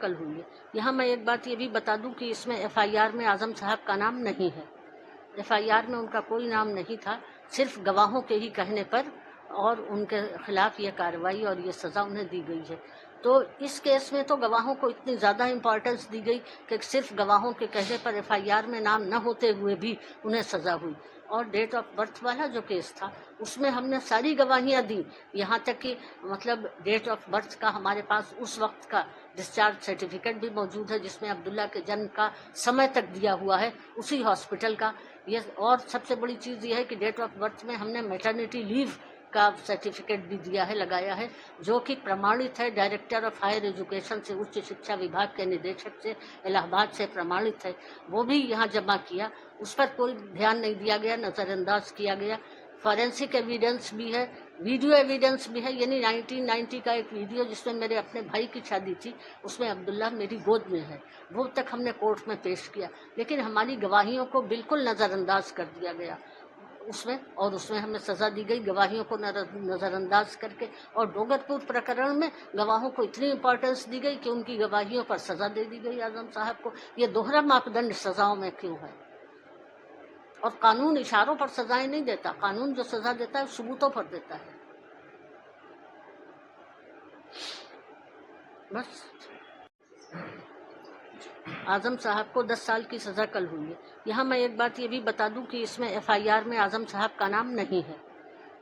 कल हुई है। यहाँ मैं एक बात ये भी बता दूं कि इसमें एफआईआर में आजम साहब का नाम नहीं है। एफआईआर में उनका कोई नाम नहीं था, सिर्फ गवाहों के ही कहने पर और उनके खिलाफ ये कार्रवाई और ये सज़ा उन्हें दी गई है। तो इस केस में तो गवाहों को इतनी ज़्यादा इम्पोर्टेंस दी गई कि सिर्फ गवाहों के कहने पर एफआईआर में नाम न होते हुए भी उन्हें सज़ा हुई। और डेट ऑफ बर्थ वाला जो केस था उसमें हमने सारी गवाहियाँ दी, यहाँ तक कि मतलब डेट ऑफ बर्थ का हमारे पास उस वक्त का डिस्चार्ज सर्टिफिकेट भी मौजूद है जिसमें अब्दुल्ला के जन्म का समय तक दिया हुआ है उसी हॉस्पिटल का। ये और सबसे बड़ी चीज़ ये है कि डेट ऑफ बर्थ में हमने मैटरनिटी लीव का सर्टिफिकेट भी दिया है, लगाया है, जो कि प्रमाणित है डायरेक्टर ऑफ हायर एजुकेशन से, उच्च शिक्षा विभाग के निदेशक से, इलाहाबाद से प्रमाणित है। वो भी यहाँ जमा किया, उस पर कोई ध्यान नहीं दिया गया, नज़रअंदाज किया गया। फॉरेंसिक एविडेंस भी है, वीडियो एविडेंस भी है, यानी 1990 का एक वीडियो जिसमें मेरे अपने भाई की शादी थी, उसमें अब्दुल्ला मेरी गोद में है, वो तक हमने कोर्ट में पेश किया, लेकिन हमारी गवाहियों को बिल्कुल नज़रअंदाज कर दिया गया उसमें हमें सज़ा दी गई गवाहियों को नज़रअंदाज करके। और डोगरपुर प्रकरण में गवाहों को इतनी इम्पोर्टेंस दी गई कि उनकी गवाहियों पर सज़ा दे दी गई आजम साहब को। ये दोहरा मापदंड सज़ाओं में क्यों है? और कानून इशारों पर सजाएं नहीं देता, कानून जो सज़ा देता है सबूतों पर देता है। बस आजम साहब को 10 साल की सज़ा कल हुई है। यहाँ मैं एक बात ये भी बता दूं कि इसमें एफआईआर में आजम साहब का नाम नहीं है।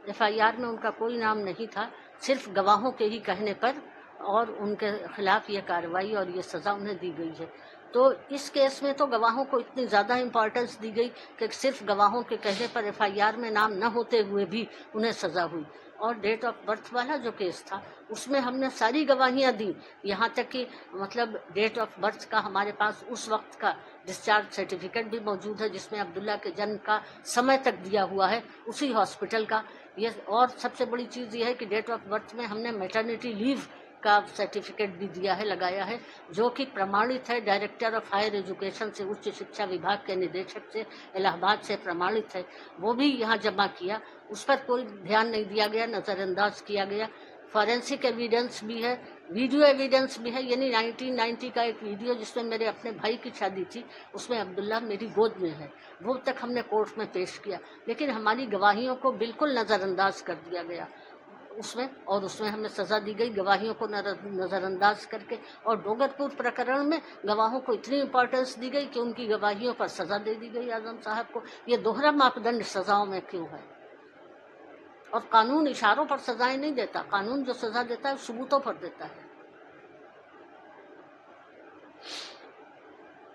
एफआईआर में उनका कोई नाम नहीं था, सिर्फ गवाहों के ही कहने पर और उनके खिलाफ ये कार्रवाई और ये सज़ा उन्हें दी गई है। तो इस केस में तो गवाहों को इतनी ज़्यादा इम्पोर्टेंस दी गई कि सिर्फ गवाहों के कहने पर एफआईआर में नाम न होते हुए भी उन्हें सज़ा हुई। और डेट ऑफ बर्थ वाला जो केस था उसमें हमने सारी गवाहियाँ दी, यहाँ तक कि मतलब डेट ऑफ बर्थ का हमारे पास उस वक्त का डिस्चार्ज सर्टिफिकेट भी मौजूद है जिसमें अब्दुल्ला के जन्म का समय तक दिया हुआ है उसी हॉस्पिटल का। ये और सबसे बड़ी चीज़ ये है कि डेट ऑफ बर्थ में हमने मैटरनिटी लीव का सर्टिफिकेट भी दिया है, लगाया है, जो कि प्रमाणित है डायरेक्टर ऑफ हायर एजुकेशन से, उच्च शिक्षा विभाग के निदेशक से, इलाहाबाद से प्रमाणित है। वो भी यहाँ जमा किया, उस पर कोई ध्यान नहीं दिया गया, नज़रअंदाज किया गया। फॉरेंसिक एविडेंस भी है, वीडियो एविडेंस भी है, यानी 1990 का एक वीडियो जिसमें मेरे अपने भाई की शादी थी, उसमें अब्दुल्ला मेरी गोद में है, वो तक हमने कोर्ट में पेश किया, लेकिन हमारी गवाहियों को बिल्कुल नज़रअंदाज कर दिया गया उसमें हमें सज़ा दी गई गवाहियों को नज़रअंदाज करके। और डोगरपुर प्रकरण में गवाहों को इतनी इम्पोर्टेंस दी गई कि उनकी गवाहियों पर सज़ा दे दी गई आजम साहब को। ये दोहरा मापदंड सज़ाओं में क्यों है? और कानून इशारों पर सजाएं नहीं देता, कानून जो सज़ा देता है सबूतों पर देता है।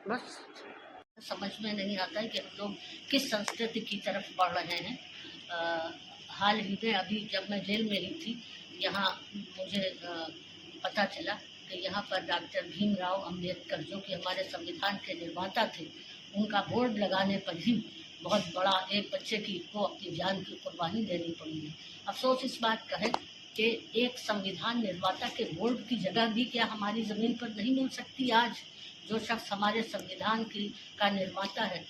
बस समझ में नहीं आता है कि हम लोग किस संस्कृति की तरफ बढ़ रहे हैं। हाल ही में अभी जब मैं जेल में ही थी, यहाँ मुझे पता चला कि यहाँ पर डॉक्टर भीमराव अंबेडकर, जो कि हमारे संविधान के निर्माता थे, उनका बोर्ड लगाने पर ही बहुत बड़ा एक बच्चे को अपनी जान की कुर्बानी देनी पड़ी है। अफसोस इस बात का है कि एक संविधान निर्माता के बोर्ड की जगह भी क्या हमारी ज़मीन पर नहीं मिल सकती? आज जो शख्स हमारे संविधान का निर्माता है,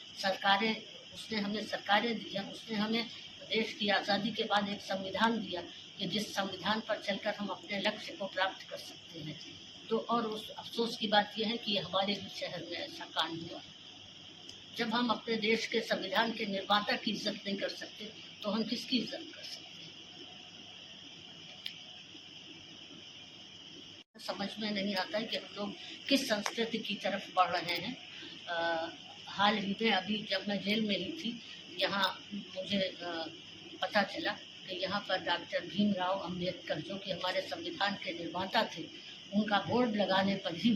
उसने हमें सरकारें दी हैं, उसने हमें देश की आज़ादी के बाद एक संविधान दिया कि जिस संविधान पर चलकर हम अपने लक्ष्य को प्राप्त कर सकते हैं। तो और उस अफसोस की बात यह है कि हमारे भी शहर में ऐसा कांड हुआ। जब हम अपने देश के संविधान के निर्माता की इज्जत नहीं कर सकते तो हम किसकी इज्जत कर सकते हैं? समझ में नहीं आता है कि हम लोग किस संस्कृति की तरफ बढ़ रहे हैं। हाल ही में अभी जब मैं जेल में ही थी, यहाँ मुझे पता चला कि यहाँ पर डॉक्टर भीमराव अंबेडकर, जो कि हमारे संविधान के निर्माता थे, उनका बोर्ड लगाने पर ही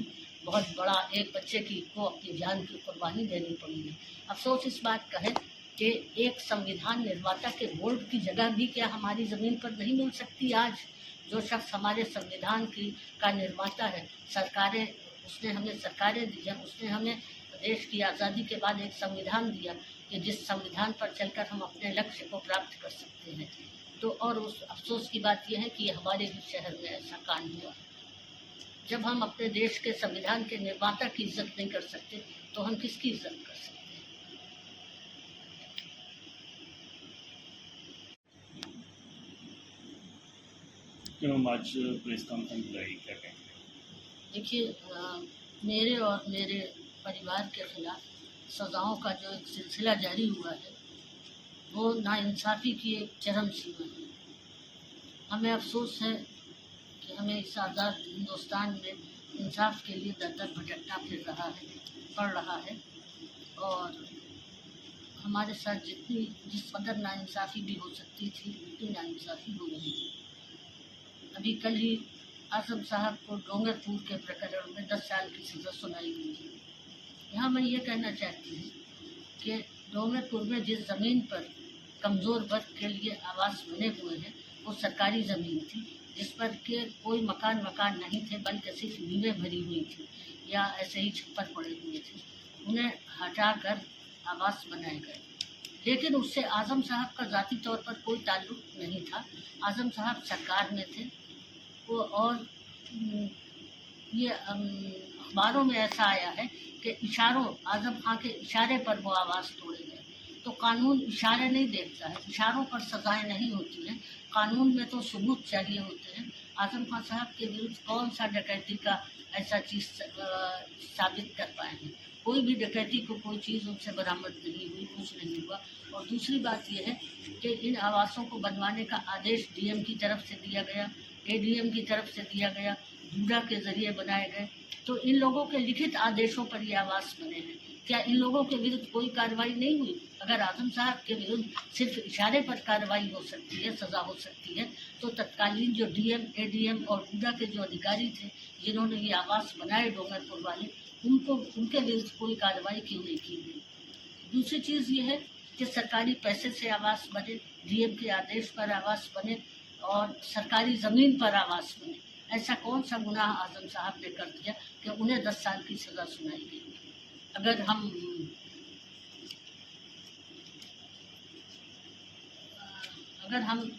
बहुत बड़ा एक बच्चे को अपनी जान की कुर्बानी देनी पड़ी है। अफसोस इस बात का है कि एक संविधान निर्माता के बोर्ड की जगह भी क्या हमारी ज़मीन पर नहीं मिल सकती? आज जो शख्स हमारे संविधान का निर्माता है, उसने हमें सरकारें दी हैं, उसने हमें देश की आज़ादी के बाद एक संविधान दिया कि जिस संविधान पर चलकर हम अपने लक्ष्य को प्राप्त कर सकते हैं। तो और उस अफसोस की बात यह है कि हमारे भी शहर में ऐसा कांड हुआ। जब हम अपने देश के संविधान के निर्माता की इज्जत नहीं कर सकते तो हम किसकी इज्जत कर सकते हैं? क्यों आज प्रेस कॉन्फ्रेंस बुलाई, क्या कहेंगे? देखिए, मेरे और मेरे परिवार के खिलाफ सज़ाओं का जो एक सिलसिला जारी हुआ है, वो नाइंसाफ़ी की एक चरम सीमा है। हमें अफ़सोस है कि हमें इस आज़ाद हिंदुस्तान में इंसाफ के लिए दर दर भटकना पड़ रहा है, और हमारे साथ जिस कदर नाइंसाफ़ी भी हो सकती थी, उतनी नाइंसाफ़ी हो रही है। अभी कल ही आज़म साहब को डोंगरपुर के प्रकरण में 10 साल की सज़ा सुनाई गई है। यहाँ मैं ये कहना चाहती हूँ कि डोंगरपुर में जिस ज़मीन पर कमज़ोर वर्ग के लिए आवास बने हुए हैं, वो सरकारी ज़मीन थी, जिस पर के कोई मकान नहीं थे, बल्कि सिर्फ नींवें भरी हुई थी या ऐसे ही छप्पर पड़े हुए थे। उन्हें हटाकर आवास बनाए गए, लेकिन उससे आज़म साहब का ज़ाती तौर पर कोई ताल्लुक नहीं था। आज़म साहब सरकार में थे वो, और ये अखबारों में ऐसा आया है कि आज़म खां के इशारे पर वो आवाज़ तोड़े गए। तो कानून इशारे नहीं देखता है, इशारों पर सजाएं नहीं होती हैं, कानून में तो सबूत चाहिए होते हैं। आज़म खां साहब के विरुद्ध कौन सा डकैती का ऐसा चीज़ साबित कर पाए हैं? कोई भी डकैती को कोई चीज़ उनसे बरामद नहीं हुई, कुछ नहीं हुआ। और दूसरी बात यह है कि इन आवासों को बनवाने का आदेश डीएम की तरफ से दिया गया, एडीएम की तरफ से दिया गया, जूडा के जरिए बनाए गए। तो इन लोगों के लिखित आदेशों पर ये आवास बने हैं। क्या इन लोगों के विरुद्ध कोई कार्रवाई नहीं हुई? अगर आज़म साहब के विरुद्ध सिर्फ इशारे पर कार्रवाई हो सकती है, सजा हो सकती है, तो तत्कालीन जो डीएम, एडीएम और जूडा के जो अधिकारी थे, जिन्होंने ये आवास बनाए डोंगरपुर वाले, उनके विरुद्ध कोई कार्रवाई क्यों नहीं की गई? दूसरी चीज़ ये है कि सरकारी पैसे से आवास बने, डीएम के आदेश पर आवास बने और सरकारी ज़मीन पर आवास बने। ऐसा कौन सा गुनाह आज़म साहब ने कर दिया कि उन्हें 10 साल की सज़ा सुनाई गई? अगर हम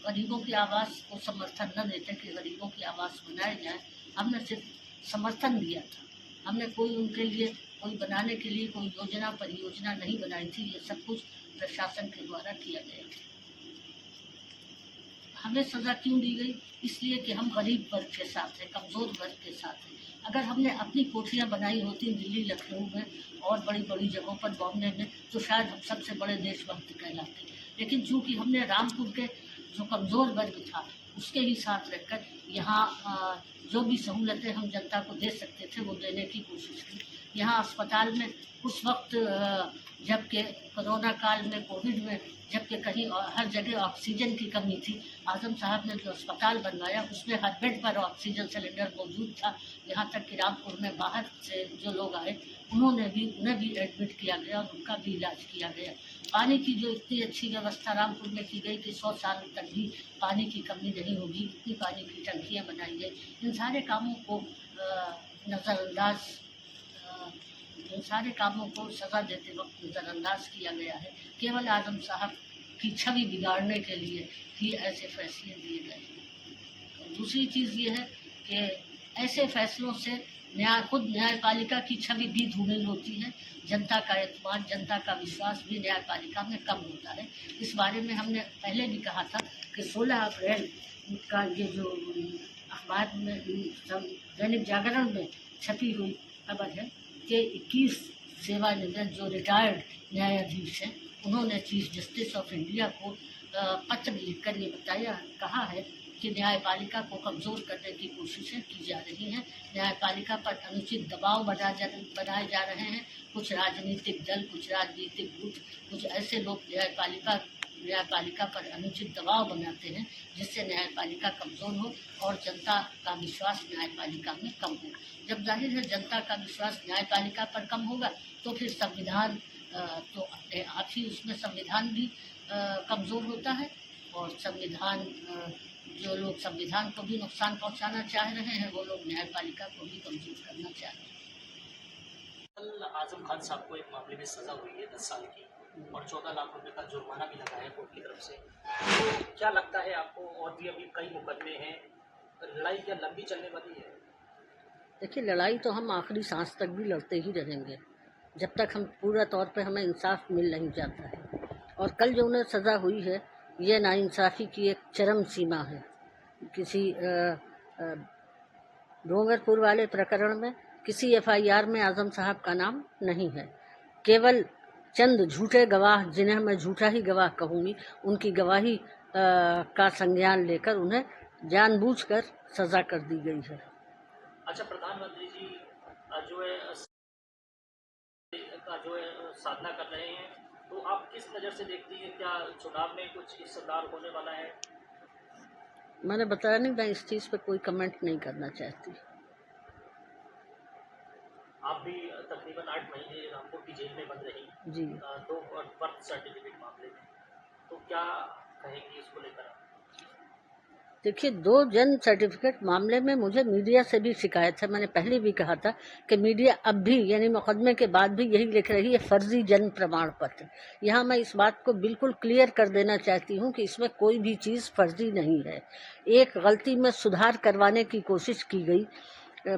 गरीबों की आवाज़ को समर्थन न देते कि गरीबों की आवाज़ बनाए जाए, हमने सिर्फ समर्थन दिया था, हमने कोई उनके लिए कोई बनाने के लिए कोई परियोजना नहीं बनाई थी। ये सब कुछ प्रशासन के द्वारा किया गया था। हमें सज़ा क्यों दी गई? इसलिए कि हम गरीब वर्ग के साथ हैं, कमज़ोर वर्ग के साथ हैं। अगर हमने अपनी कोठियाँ बनाई होती दिल्ली, लखनऊ में और बड़ी बड़ी जगहों पर, बॉम्बे में, तो शायद हम सबसे बड़े देशभक्त कहलाते। लेकिन चूँकि हमने रामपुर के जो कमज़ोर वर्ग था उसके ही साथ रहकर यहाँ जो भी सहूलतें हम जनता को दे सकते थे वो देने की कोशिश की। यहाँ अस्पताल में उस वक्त जबकि कोरोना काल में, कोविड में, जबकि कहीं हर जगह ऑक्सीजन की कमी थी, आज़म साहब ने जो अस्पताल बनवाया उसमें हर बेड पर ऑक्सीजन सिलेंडर मौजूद था। यहाँ तक कि रामपुर में बाहर से जो लोग आए उन्हें भी एडमिट किया गया और उनका भी इलाज किया गया। पानी की जो इतनी अच्छी व्यवस्था रामपुर में की गई कि 100 साल तक भी पानी की कमी नहीं होगी, इतनी पानी की टंकियाँ बनाई गई। इन सारे कामों को नज़रअंदाज इन सारे कामों को सज़ा देते वक्त नज़रअंदाज किया गया है। केवल आज़म साहब की छवि बिगाड़ने के लिए ही ऐसे फैसले दिए गए। दूसरी चीज़ ये है कि ऐसे फैसलों से खुद न्यायपालिका की छवि भी धूमिल होती है, जनता का एतमाद, जनता का विश्वास भी न्यायपालिका में कम होता है। इस बारे में हमने पहले भी कहा था कि 16 अप्रैल का ये जो अखबार में, दैनिक जागरण में छपी हुई खबर है कि 21 सेवानिवृत्त जो रिटायर्ड न्यायाधीश हैं, उन्होंने चीफ जस्टिस ऑफ इंडिया को पत्र लिखकर ये कहा है कि न्यायपालिका को कमज़ोर करने की कोशिशें की जा रही हैं, न्यायपालिका पर अनुचित दबाव बनाए जा रहे हैं। कुछ राजनीतिक दल, कुछ राजनीतिक गुट, कुछ ऐसे लोग न्यायपालिका पर अनुचित दबाव बनाते हैं जिससे न्यायपालिका कमज़ोर हो और जनता का विश्वास न्यायपालिका में कम हो। जब जाहिर है जनता का विश्वास न्यायपालिका पर कम होगा तो फिर संविधान तो आप ही उसमें संविधान भी कमज़ोर होता है, और जो लोग संविधान को भी नुकसान पहुंचाना चाह रहे हैं, वो लोग न्यायपालिका को भी कमज़ोर करना चाह रहे हैं। कल आज़म खान साहब को एक मामले में सज़ा हुई है 10 साल की, और 14 लाख रुपए का जुर्माना भी लगा है कोर्ट की तरफ से। तो क्या लगता है आपको, और भी अभी कई मुकदमे हैं, लड़ाई क्या लंबी चलने वाली है? देखिए, लड़ाई तो हम आखिरी सांस तक भी लड़ते ही रहेंगे, जब तक हम पूरा तौर पे हमें इंसाफ मिल नहीं जाता है। और कल जो उन्हें सज़ा हुई है, ये नाइंसाफ़ी की एक चरम सीमा है। किसी डूंगरपुर वाले प्रकरण में किसी एफआईआर में आजम साहब का नाम नहीं है। केवल चंद झूठे गवाह, जिन्हें मैं झूठा ही गवाह कहूँगी, उनकी गवाही का संज्ञान लेकर उन्हें जानबूझकर सजा कर दी गई है। अच्छा, प्रधानमंत्री जी जो है साधना कर रहे हैं, तो आप किस नज़र से देखती हैं? क्या चुनाव में कुछ हिस्सेदार होने वाला है? मैंने बताया नहीं, मैं इस चीज़ पे कोई कमेंट नहीं करना चाहती। आप भी तकरीबन 8 महीने रामपुर की जेल में बंद रही जी। तो बर्थ सर्टिफिकेट मामले में, तो क्या कहेंगी इसको लेकर? देखिए, 2 जन्म सर्टिफिकेट मामले में मुझे मीडिया से भी शिकायत है। मैंने पहले भी कहा था कि मीडिया अब भी, यानी मुकदमे के बाद भी, यही लिख रही है फर्जी जन्म प्रमाण पत्र। यहाँ मैं इस बात को बिल्कुल क्लियर कर देना चाहती हूँ कि इसमें कोई भी चीज़ फर्जी नहीं है। एक गलती में सुधार करवाने की कोशिश की गई,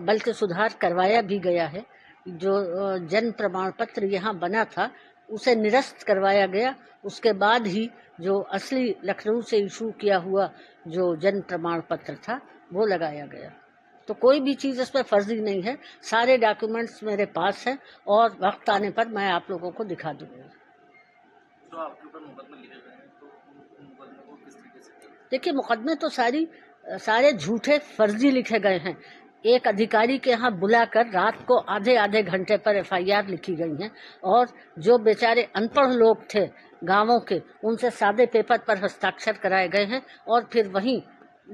बल्कि सुधार करवाया भी गया है। जो जन्म प्रमाण पत्र यहाँ बना था उसे निरस्त करवाया गया। उसके बाद ही जो असली लखनऊ से इशू किया हुआ जो जन्म प्रमाण पत्र था वो लगाया गया। तो कोई भी चीज़ इसमें फर्जी नहीं है। सारे डॉक्यूमेंट्स मेरे पास हैं और वक्त आने पर मैं आप लोगों को दिखा दूंगी। जो आपके ऊपर मुकदमे लिखे गए हैं, तो उन मुकदमे को किस तरीके से? देखिए, मुकदमे तो सारे झूठे फर्जी लिखे गए हैं। एक अधिकारी के यहाँ बुलाकर रात को आधे घंटे पर एफआईआर लिखी गई हैं और जो बेचारे अनपढ़ लोग थे गांवों के, उनसे सादे पेपर पर हस्ताक्षर कराए गए हैं और फिर वहीं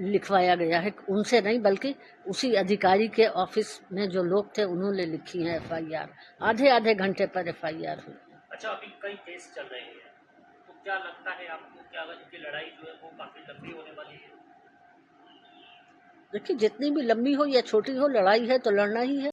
लिखवाया गया है। उनसे नहीं, बल्कि उसी अधिकारी के ऑफिस में जो लोग थे उन्होंने लिखी है एफआईआर। आधे घंटे पर एफआईआर हुई। अच्छा, अभी कई केस चल रहे हैं, तो क्या लगता है आपको, क्या इनकी लड़ाई जो है वो काफी लंबी होने वाली है? देखिए, जितनी भी लंबी हो या छोटी हो, लड़ाई है तो लड़ना ही है।